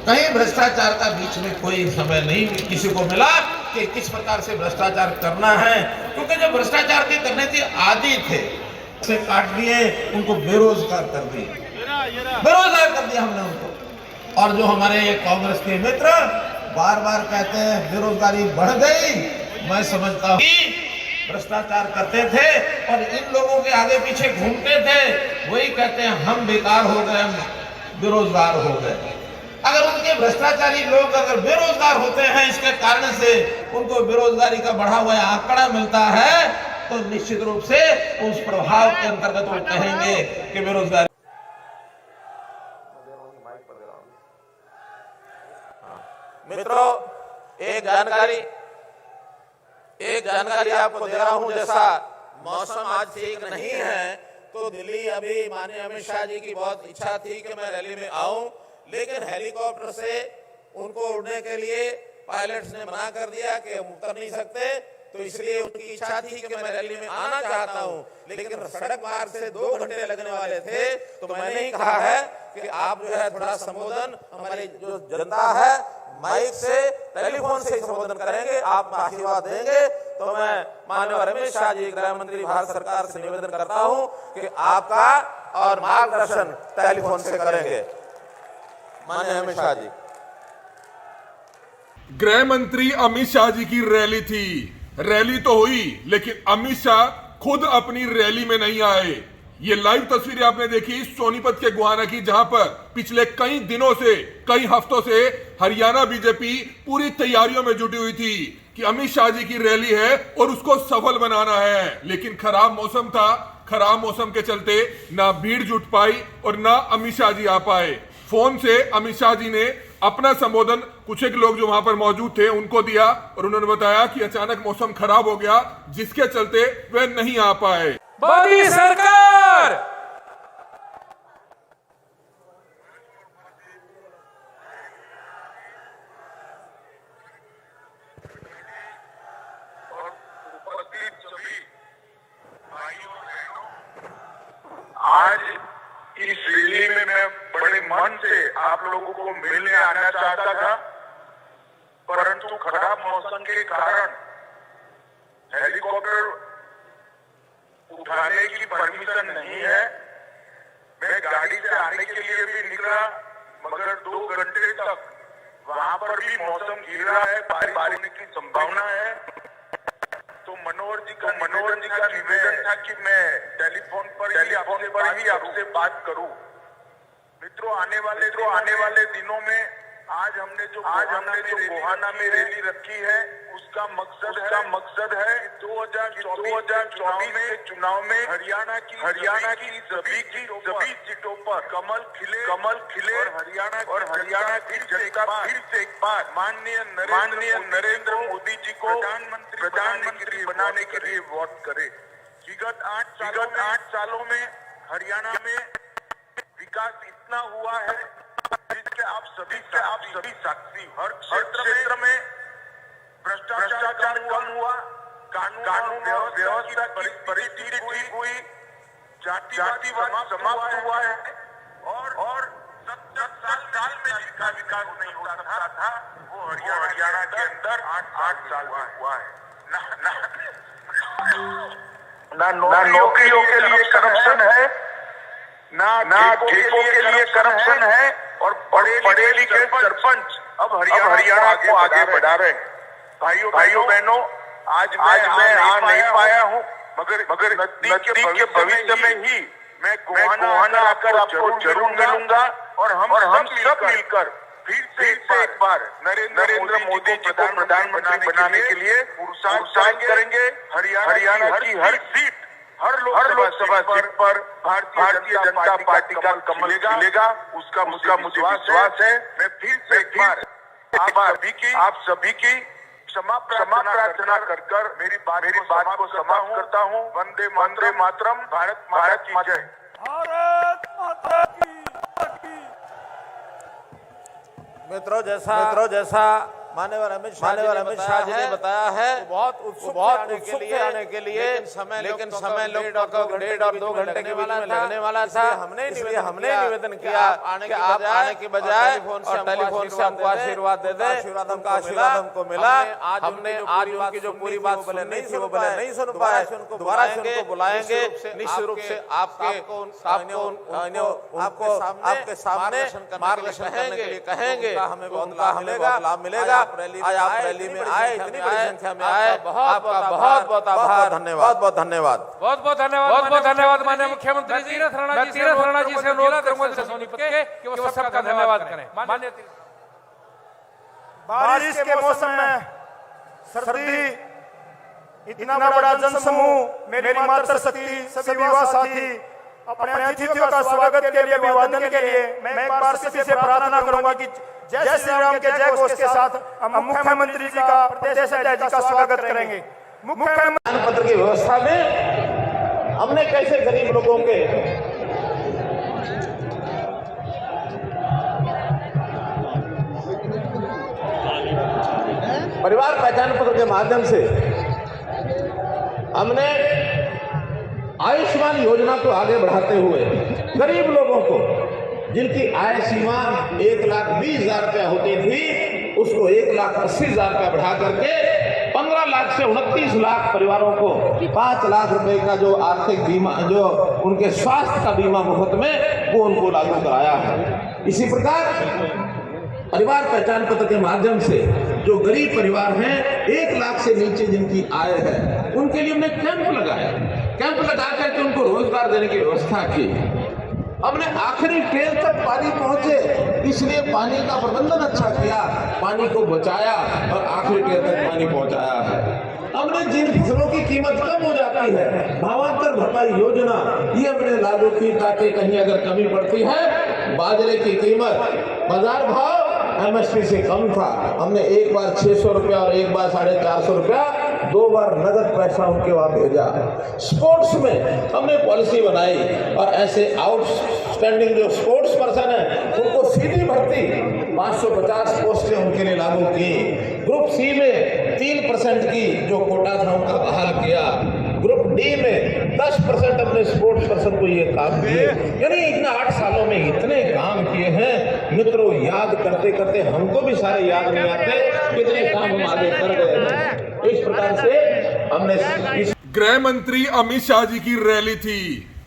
कहीं भ्रष्टाचार का बीच में कोई समय नहीं किसी को मिला कि किस प्रकार से भ्रष्टाचार करना है, क्योंकि जो भ्रष्टाचार के करने के आदी थे उसे काट दिए, उनको बेरोजगार कर दिए, बेरोजगार कर दिया हमने उनको। और जो हमारे ये कांग्रेस के मित्र बार बार कहते हैं बेरोजगारी बढ़ गई, मैं समझता हूँ भ्रष्टाचार करते थे और इन लोगों के आगे पीछे घूमते थे, वही कहते हैं हम बेकार हो गए, बेरोजगार हो गए। अगर उनके भ्रष्टाचारी लोग अगर बेरोजगार होते हैं, इसके कारण से उनको बेरोजगारी का बढ़ा हुआ आंकड़ा मिलता है, तो निश्चित रूप से उस प्रभाव के अंतर्गत वो कहेंगे कि बेरोजगारी। मित्रों, एक जानकारी आपको दे रहा हूं, जैसा मौसम आज ठीक नहीं है तो दिल्ली अभी माननीय अमित शाह जी की बहुत इच्छा थी कि मैं रैली में आऊं, लेकिन हेलीकॉप्टर से उनको उड़ने के लिए पायलट्स ने मना कर दिया कि हम उतर नहीं सकते, तो इसलिए उनकी इच्छा थी कि मैं रैली में आना चाहता हूं, लेकिन सड़क मार्ग से 2 घंटे लगने वाले थे। तो मैंने ही कहा है कि आप जो है थोड़ा संबोधन हमारी जो जनता है माइक से टेलीफोन से संबोधन करेंगे, आप आशीर्वाद देंगे। तो मैं माननीय अमित शाह जी गृह मंत्री भारत सरकार से निवेदन करता हूं कि आपका और मार्गदर्शन टेलीफोन से करेंगे। माननीय अमित शाह जी। गृह मंत्री अमित शाह जी की रैली थी, रैली तो हुई लेकिन अमित शाह खुद अपनी रैली में नहीं आए। ये लाइव तस्वीरें आपने देखी सोनीपत के गुहाना की, जहां पर पिछले कई दिनों से, कई हफ्तों से हरियाणा बीजेपी पूरी तैयारियों में जुटी हुई थी कि अमित शाह जी की रैली है और उसको सफल बनाना है। लेकिन खराब मौसम था, खराब मौसम के चलते ना भीड़ जुट पाई और ना अमित शाह जी आ पाए। फोन से अमित शाह जी ने अपना संबोधन कुछ एक लोग जो वहां पर मौजूद थे उनको दिया और उन्होंने बताया कि अचानक मौसम खराब हो गया, जिसके चलते वे नहीं आ पाए। मोदी सरकार और उपस्थित सभी भाइयों और बहनों, आज इस रैली में मैं बड़े मन से आप लोगों को मिलने आना चाहता था, परंतु खराब मौसम के कारण हेलीकॉप्टर उठाने की परमिशन नहीं है। मैं गाड़ी से आने के लिए भी निकला, मगर 2 घंटे तक वहां पर भी मौसम गिर रहा है, बारिश होने की संभावना है। तो मनोहर जी का निवेदन था कि मैं टेलीफोन पर ही आपसे बात करूं। मित्रों, आने वाले दिनों में आज हमने जो गोहाना में रैली रखी है, उसका मकसद है 2024 में चुनाव में हरियाणा की सभी सीटों पर कमल खिले और हरियाणा की जनता फिर से एक बार माननीय नरेंद्र मोदी जी को प्रधानमंत्री बनाने के लिए वोट करे। विगत 8 सालों में हरियाणा में विकास इतना हुआ है जिसके आप सभी साक्षी। हर क्षेत्र में भ्रष्टाचार कम हुआ, कानून व्यवस्था की परिस्थिति ठीक हुई, जातिवाद समाप्त हुआ है और 70 साल में जिसका विकास नहीं हो सकता था वो हरियाणा के अंदर 8 साल में हुआ है। ना नौकरियों के लिए करप्शन है, ना ठेकों के लिए करप्शन है, और पढ़े लिखे सरपंच अब हरियाणा को आगे बढ़ा रहे। भाइयों बहनों, आज मैं आ नहीं पाया हूँ, मगर नजदीक के भविष्य में ही मैं गोहाना आकर आपको जरूर मिलूंगा और हम सब मिलकर फिर से एक बार नरेंद्र मोदी जी को प्रधानमंत्री बनाने के लिए पुरुषार्थ करेंगे। हरियाणा की हर सीट, हर लोकसभा सीट पर भारतीय जनता पार्टी का कमल खिलेगा, उसका मुझे विश्वास है। मैं फिर से एक बार आप सभी की क्षमा प्रार्थना कर मेरी बात को समाप्त करता हूँ। वंदे मातरम। भारत की जय। भारत माता की। मित्रों, जैसा माननीय अमित शाह जी ने बताया है बहुत उत्सुक आने के लिए, लेकिन समय लोग 1.5 और 2 घंटे के बीच में लगने वाला था। इसलिए हमने निवेदन किया कि आप आने के बजाय और टेलीफोन से हमको आशीर्वाद दे दें। उनका आशीर्वाद हमको मिला। हमने आज उनकी जो पूरी बात सुननी थी वो पहले नहीं सुन पाए, दोबारा से उनको बुलाएंगे। निश्चित रूप से आपको आपके सामने मार्गदर्शन करने के लिए कहेंगे। हमें बहुत लाभ मिलेगा। आज आप रैली में आए, इतनी बड़ी संख्या में आए, आपका बहुत बहुत आभार, धन्यवाद, बहुत धन्यवाद, बहुत बहुत धन्यवाद माननीय मुख्यमंत्री जी। मैं तीरथ राणा जी से अनुरोध करूंगा सोनीपत के कि वो सबका धन्यवाद करें। माननीय बारिश के मौसम में सर्दी, इतना बड़ा जनसमूह, मेरी मातृशक्ति, सभी युवा साथी, अपने अतिथियों का स्वागत के लिए, अभिवादन के लिए मैं एक बार से प्रार्थना करूंगा कि जय श्री राम के जय घोष के साथ हम मुख्यमंत्री जी का, प्रदेश अध्यक्ष जी का स्वागत करेंगे। मुख्यमंत्री पत्र की व्यवस्था में हमने कैसे गरीब लोगों के परिवार पहचान पत्र के माध्यम से हमने आयुष्मान योजना को आगे बढ़ाते हुए गरीब लोगों को जिनकी आय सीमा 1,20,000 रुपया होती थी उसको 1,80,000 रुपया बढ़ा करके 15 लाख से 29 लाख परिवारों को 5 लाख रुपए का जो आर्थिक बीमा, जो उनके स्वास्थ्य का बीमा मुफ्त में, वो उनको लागू कराया है। इसी प्रकार परिवार पहचान पत्र के माध्यम से जो गरीब परिवार हैं, 1 लाख से नीचे जिनकी आय है, उनके लिए हमने कैंप लगाया। कैंप लगा करके उनको रोजगार देने की व्यवस्था की। हमने आखिरी ट्रेन तक पानी पहुंचे, इसलिए पानी का प्रबंधन अच्छा किया, पानी को बचाया और आखिरी ट्रेन तक पानी पहुंचाया है। हमने जिन फसलों की कीमत कम हो जाती है, भावांतर भरपाई योजना ये हमने लागू की ताकि कहीं अगर कमी पड़ती है, बाजरे की कीमत बाजार भाव MSP से कम था, हमने एक बार 600 रुपया और एक बार 450 रुपया, 2 बार नगद पैसा उनके वहां भेजा। स्पोर्ट्स में हमने पॉलिसी बनाई और ऐसे आउटस्टैंडिंग जो स्पोर्ट्स पर्सन है उनको सीधी भर्ती 550 पोस्टें उनके लिए लागू की। ग्रुप सी में 3% की जो कोटा था उनका बहाल किया। ग्रुप डी में 10% अपने स्पोर्ट्स पर्सन को ये काम किए। यानी इतना 8 सालों में इतने काम किए हैं मित्रों, याद करते करते हमको भी सारे याद नहीं आते कितने काम हम आगे कर गए हैं। इस प्रकार से हमने गृह मंत्री अमित शाह जी की रैली थी।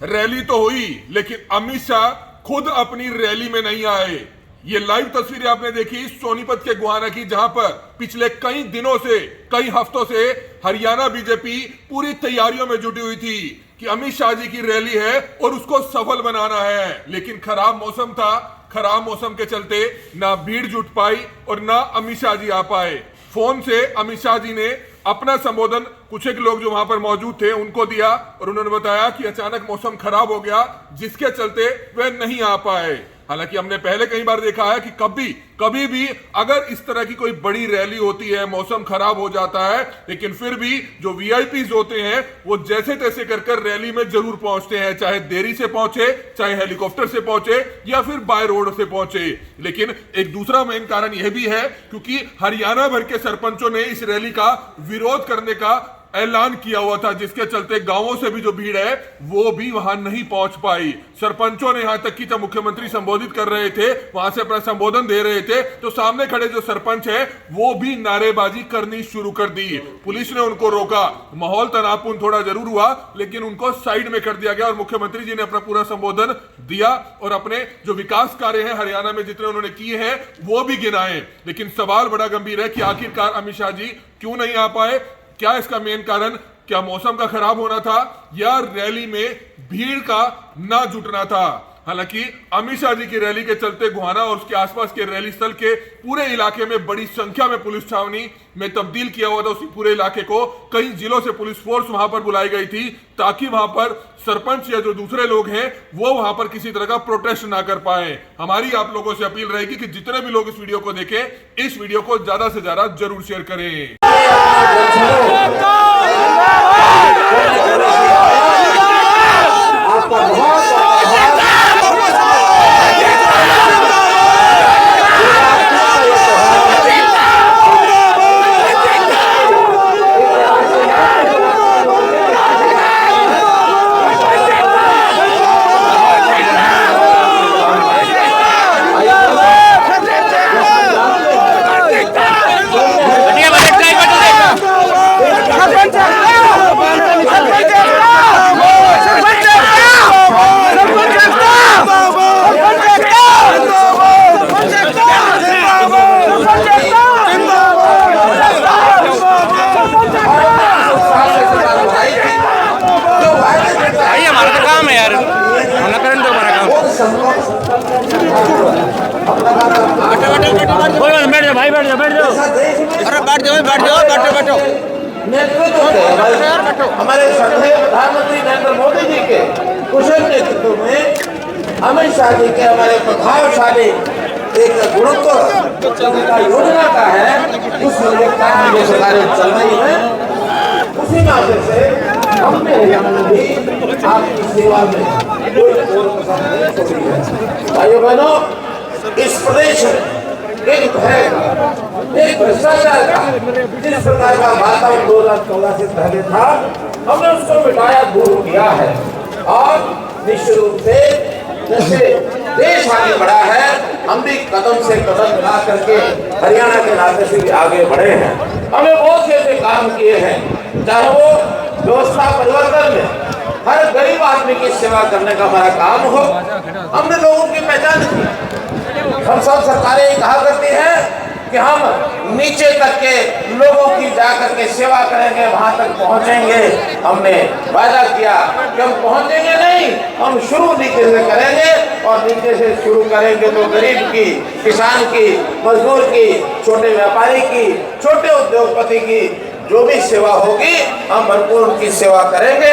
रैली तो हुई लेकिन अमित शाह खुद अपनी रैली में नहीं आए। ये लाइव तस्वीरें आपने देखी सोनीपत के गुहाना की, जहां पर पिछले कई दिनों से, कई हफ्तों से हरियाणा बीजेपी पूरी तैयारियों में जुटी हुई थी कि अमित शाह जी की रैली है और उसको सफल बनाना है। लेकिन खराब मौसम था, खराब मौसम के चलते ना भीड़ जुट पाई और ना अमित शाह जी आ पाए। फोन से अमित शाह जी ने अपना संबोधन कुछ एक लोग जो वहां पर मौजूद थे उनको दिया और उन्होंने बताया कि अचानक मौसम खराब हो गया जिसके चलते वे नहीं आ पाए। हालांकि हमने पहले कई बार देखा है कि कभी भी अगर इस तरह की कोई बड़ी रैली होती है, मौसम खराब हो जाता है, लेकिन फिर भी जो VIPs होते हैं वो जैसे तैसे कर रैली में जरूर पहुंचते हैं, चाहे देरी से पहुंचे, चाहे हेलीकॉप्टर से पहुंचे या फिर बाय रोड से पहुंचे। लेकिन एक दूसरा मेन कारण यह भी है क्योंकि हरियाणा भर के सरपंचों ने इस रैली का विरोध करने का ऐलान किया हुआ था, जिसके चलते गांवों से भी जो भीड़ है वो भी वहां नहीं पहुंच पाई। सरपंचों ने यहां तक कि जब मुख्यमंत्री संबोधित कर रहे थे, वहां से अपना संबोधन दे रहे थे, तो सामने खड़े जो सरपंच है वो भी नारेबाजी करनी शुरू कर दी। पुलिस ने उनको रोका, माहौल तनावपूर्ण थोड़ा जरूर हुआ लेकिन उनको साइड में कर दिया गया और मुख्यमंत्री जी ने अपना पूरा संबोधन दिया और अपने जो विकास कार्य है हरियाणा में जितने उन्होंने किए हैं वो भी गिनाए। लेकिन सवाल बड़ा गंभीर है कि आखिरकार अमित शाह जी क्यों नहीं आ पाए? क्या इसका मेन कारण, क्या मौसम का खराब होना था या रैली में भीड़ का ना जुटना था? हालांकि अमित शाह जी की रैली के चलते गुहाना और उसके आसपास के रैली स्थल के पूरे इलाके में बड़ी संख्या में पुलिस छावनी में तब्दील किया हुआ था। उसी पूरे इलाके को कई जिलों से पुलिस फोर्स वहां पर बुलाई गई थी ताकि वहां पर सरपंच या जो दूसरे लोग हैं वो वहां पर किसी तरह का प्रोटेस्ट ना कर पाए। हमारी आप लोगों से अपील रहेगी कि जितने भी लोग इस वीडियो को देखें, इस वीडियो को ज्यादा से ज्यादा जरूर शेयर करें। भाई बैठ जाओ अरे बैठो नेतृत्व हमारे श्रद्धेय प्रधानमंत्री नरेंद्र मोदी जी के कुशल नेतृत्व में अमित शाह जी के हमारे प्रभावशाली एक गुणोत्तर योजना का है, उस योजना की जो कार्य चल रही है उसी नाते से हमने भी आपकी सेवा में भाइयों बहनों, इस प्रदेश में एक भय का, एक भ्रष्टाचार का जिस प्रकार का वातावरण 2014 से पहले था, हमने उसको मिटाया, दूर किया है। और निश्चित रूप से जैसे देश आगे बढ़ा है, हम भी कदम से कदम मिला करके हरियाणा के नाते से भी आगे बढ़े हैं। हमने बहुत से ऐसे काम किए हैं, चाहे वो व्यवस्था परिवर्तन में हर गरीब आदमी की सेवा करने का हमारा काम हो, हमने लोगों की पहचान की। हम सब सरकारें कहा करती हैं कि हम नीचे तक के लोगों की जाकर के सेवा करेंगे, वहां तक पहुंचेंगे। हमने वादा किया कि हम पहुंचेंगे नहीं, हम शुरू नीचे से करेंगे और नीचे से शुरू करेंगे तो गरीब की, किसान की, मजदूर की, छोटे व्यापारी की, छोटे उद्योगपति की जो भी सेवा होगी हम भरपूर उनकी सेवा करेंगे।